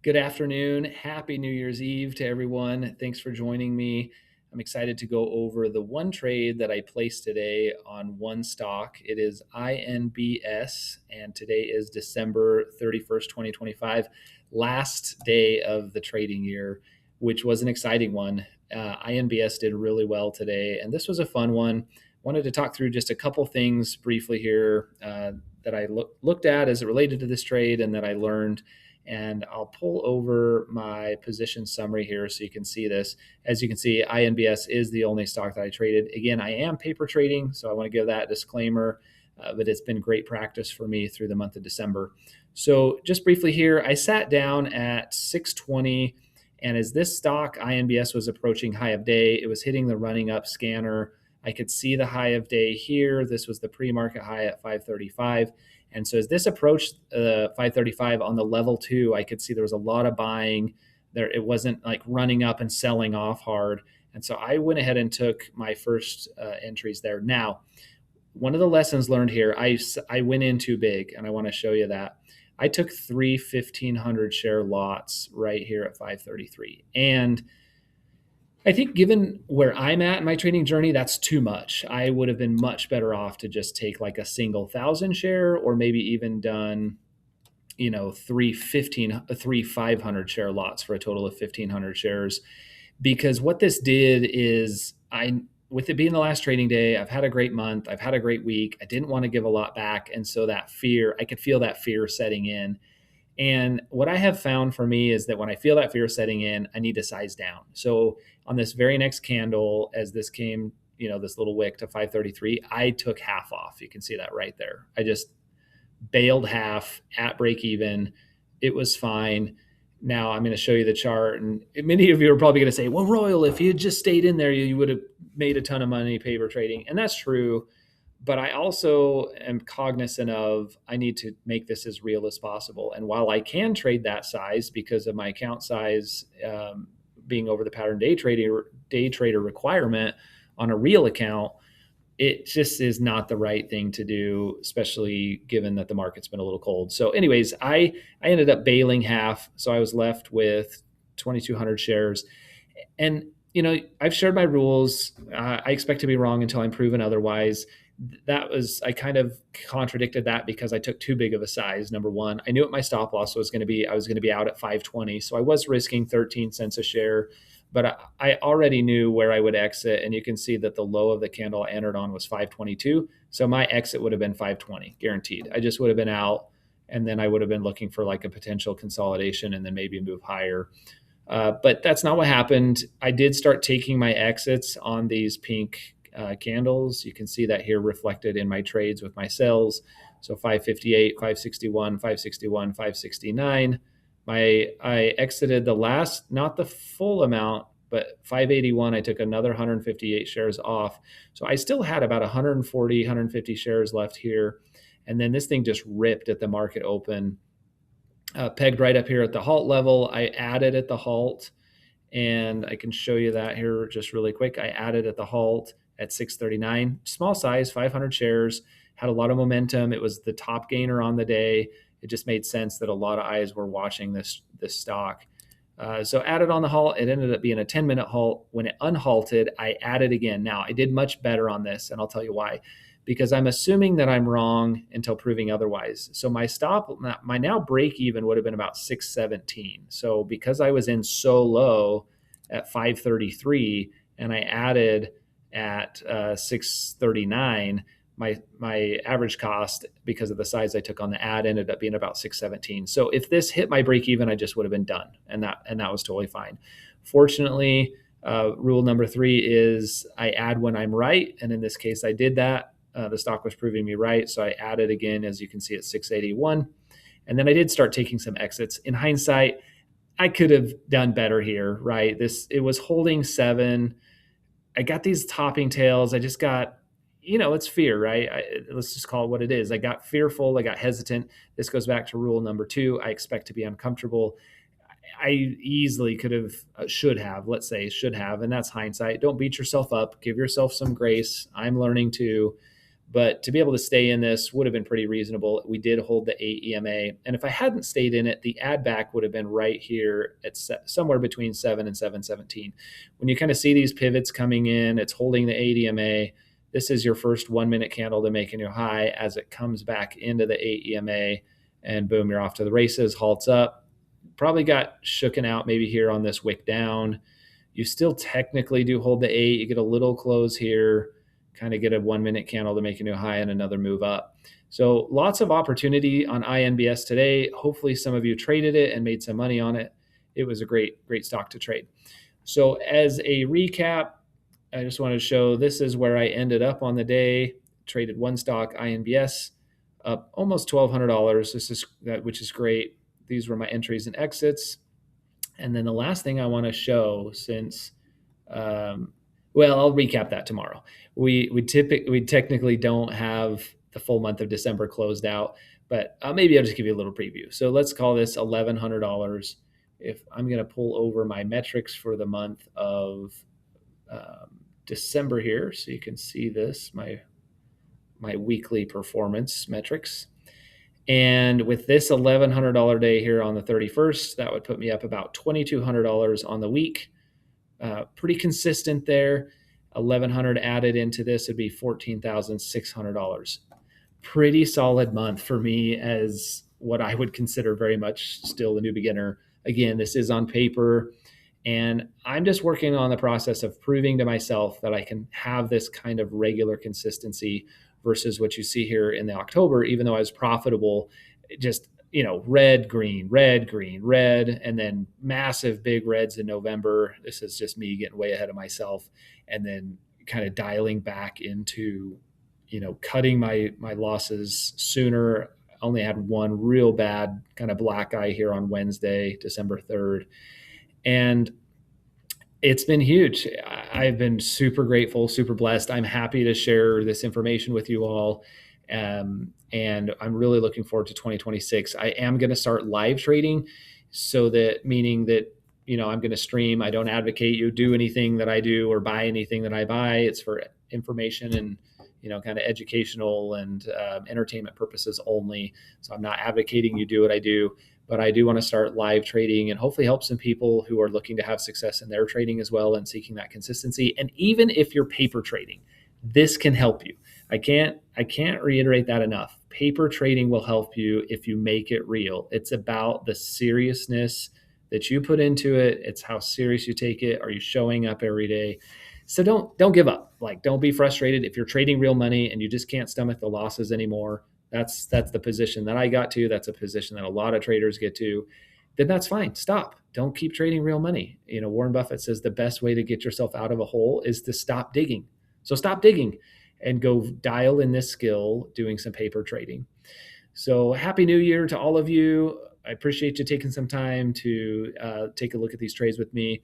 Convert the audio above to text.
Good afternoon. Happy New Year's Eve to everyone. Thanks for joining me. I'm excited to go over the one trade that I placed today on one stock. It is INBS, and today is December 31st, 2025, last day of the trading year, which was an exciting one. INBS did really well today, and this was a fun one. Wanted to talk through just a couple things briefly here that I looked at as it related to this trade and that I learned, and I'll pull over my position summary here so you can see this. As you can see, INBS is the only stock that I traded. Again, I am paper trading, so I want to give that disclaimer, but it's been great practice for me through the month of December. So just briefly here, I sat down at 620, and as this stock, INBS, was approaching high of day, it was hitting the running up scanner. I could see the high of day here. This was the pre-market high at 535. And so as this approached 535 on the level two, I could see there was a lot of buying there. It wasn't like running up and selling off hard. And so I went ahead and took my first entries there. Now, one of the lessons learned here, I went in too big, and I want to show you that. I took three 1,500 share lots right here at 533. And I think given where I'm at in my trading journey, that's too much. I would have been much better off to just take like a single 1,000 share, or maybe even done, three 500 share lots for a total of 1,500 shares. Because what this did is, with it being the last trading day, I've had a great month, I've had a great week. I didn't want to give a lot back. And so that fear, I could feel that fear setting in. And what I have found for me is that when I feel that fear setting in, I need to size down. So on this very next candle, as this came, this little wick to 533, I took half off. You can see that right there. I just bailed half at break even. It was fine. Now I'm going to show you the chart. And many of you are probably going to say, well, Royal, if you had just stayed in there, you would have made a ton of money paper trading. And that's true. But I also am cognizant of, I need to make this as real as possible. And while I can trade that size because of my account size being over the pattern day trader requirement on a real account, it just is not the right thing to do, especially given that the market's been a little cold. So anyways, I ended up bailing half. So I was left with 2,200 shares. And, I've shared my rules. I expect to be wrong until I'm proven otherwise. I kind of contradicted that because I took too big of a size. Number one, I knew what my stop loss was going to be. I was going to be out at 520. So I was risking 13 cents a share, but I already knew where I would exit. And you can see that the low of the candle I entered on was 522. So my exit would have been 520, guaranteed. I just would have been out. And then I would have been looking for like a potential consolidation and then maybe move higher. But that's not what happened. I did start taking my exits on these pink candles. You can see that here reflected in my trades with my sells. So 558, 561, 561, 569. I exited the last, not the full amount, but 581. I took another 158 shares off. So I still had about 140, 150 shares left here. And then this thing just ripped at the market open. Pegged right up here at the halt level. I added at the halt, and I can show you that here just really quick. I added at the halt at 639, small size, 500 shares, had a lot of momentum. It was the top gainer on the day. It just made sense that a lot of eyes were watching this stock. So added on the halt. It ended up being a 10-minute halt. When it unhalted, I added again. Now, I did much better on this, and I'll tell you why. Because I'm assuming that I'm wrong until proving otherwise. So my now break even would have been about 617. So because I was in so low at 533 and I added at 639, my average cost, because of the size I took on the ad, ended up being about 617. So if this hit my break even, I just would have been done, and that was totally fine. Fortunately, rule number 3 is I add when I'm right, and in this case, I did that. The stock was proving me right, so I added again, as you can see, at 681. And then I did start taking some exits. In hindsight, I could have done better here, right? It was holding 7. I got these topping tails. I just got, it's fear, right? Let's just call it what it is. I got fearful. I got hesitant. This goes back to rule number 2. I expect to be uncomfortable. I easily could have, should have, and that's hindsight. Don't beat yourself up. Give yourself some grace. I'm learning too. But to be able to stay in this would have been pretty reasonable. We did hold the 8 EMA. And if I hadn't stayed in it, the add back would have been right here at somewhere between 7 and 717. When you kind of see these pivots coming in, it's holding the 8 EMA. This is your first 1 minute candle to make a new high as it comes back into the 8 EMA. And boom, you're off to the races, halts up. Probably got shooken out maybe here on this wick down. You still technically do hold the 8. You get a little close here, kind of get a 1 minute candle to make a new high and another move up. So lots of opportunity on INBS today. Hopefully some of you traded it and made some money on it. It was a great stock to trade. So as a recap, I just want to show this is where I ended up on the day. Traded one stock, INBS, up almost $1,200. Which is great. These were my entries and exits. And then the last thing I want to show, since well, I'll recap that tomorrow. We technically don't have the full month of December closed out, but maybe I'll just give you a little preview. So let's call this $1,100. If I'm going to pull over my metrics for the month of December here, so you can see this, my weekly performance metrics. And with this $1,100 day here on the 31st, that would put me up about $2,200 on the week. Pretty consistent there. 1,100 added into this would be $14,600. Pretty solid month for me as what I would consider very much still a new beginner. Again, this is on paper, and I'm just working on the process of proving to myself that I can have this kind of regular consistency versus what you see here in the October. Even though I was profitable, just red, green, red, green, red, and then massive big reds in November. This is just me getting way ahead of myself, and then kind of dialing back into, cutting my losses sooner. I only had one real bad kind of black eye here on Wednesday, December 3rd. And it's been huge. I've been super grateful, super blessed. I'm happy to share this information with you all. And I'm really looking forward to 2026. I am going to start live trading, meaning that, I'm going to stream. I don't advocate you do anything that I do or buy anything that I buy. It's for information and, kind of educational and entertainment purposes only. So I'm not advocating you do what I do, but I do want to start live trading and hopefully help some people who are looking to have success in their trading as well and seeking that consistency. And even if you're paper trading, this can help you. I can't reiterate that enough. Paper trading will help you if you make it real. It's about the seriousness that you put into it. It's how serious you take it. Are you showing up every day? So don't give up. Don't be frustrated if you're trading real money and you just can't stomach the losses anymore. That's the position that I got to. That's a position that a lot of traders get to. Then that's fine. Stop. Don't keep trading real money. Warren Buffett says the best way to get yourself out of a hole is to stop digging. So stop digging and go dial in this skill doing some paper trading. So happy New Year to all of you. I appreciate you taking some time to take a look at these trades with me.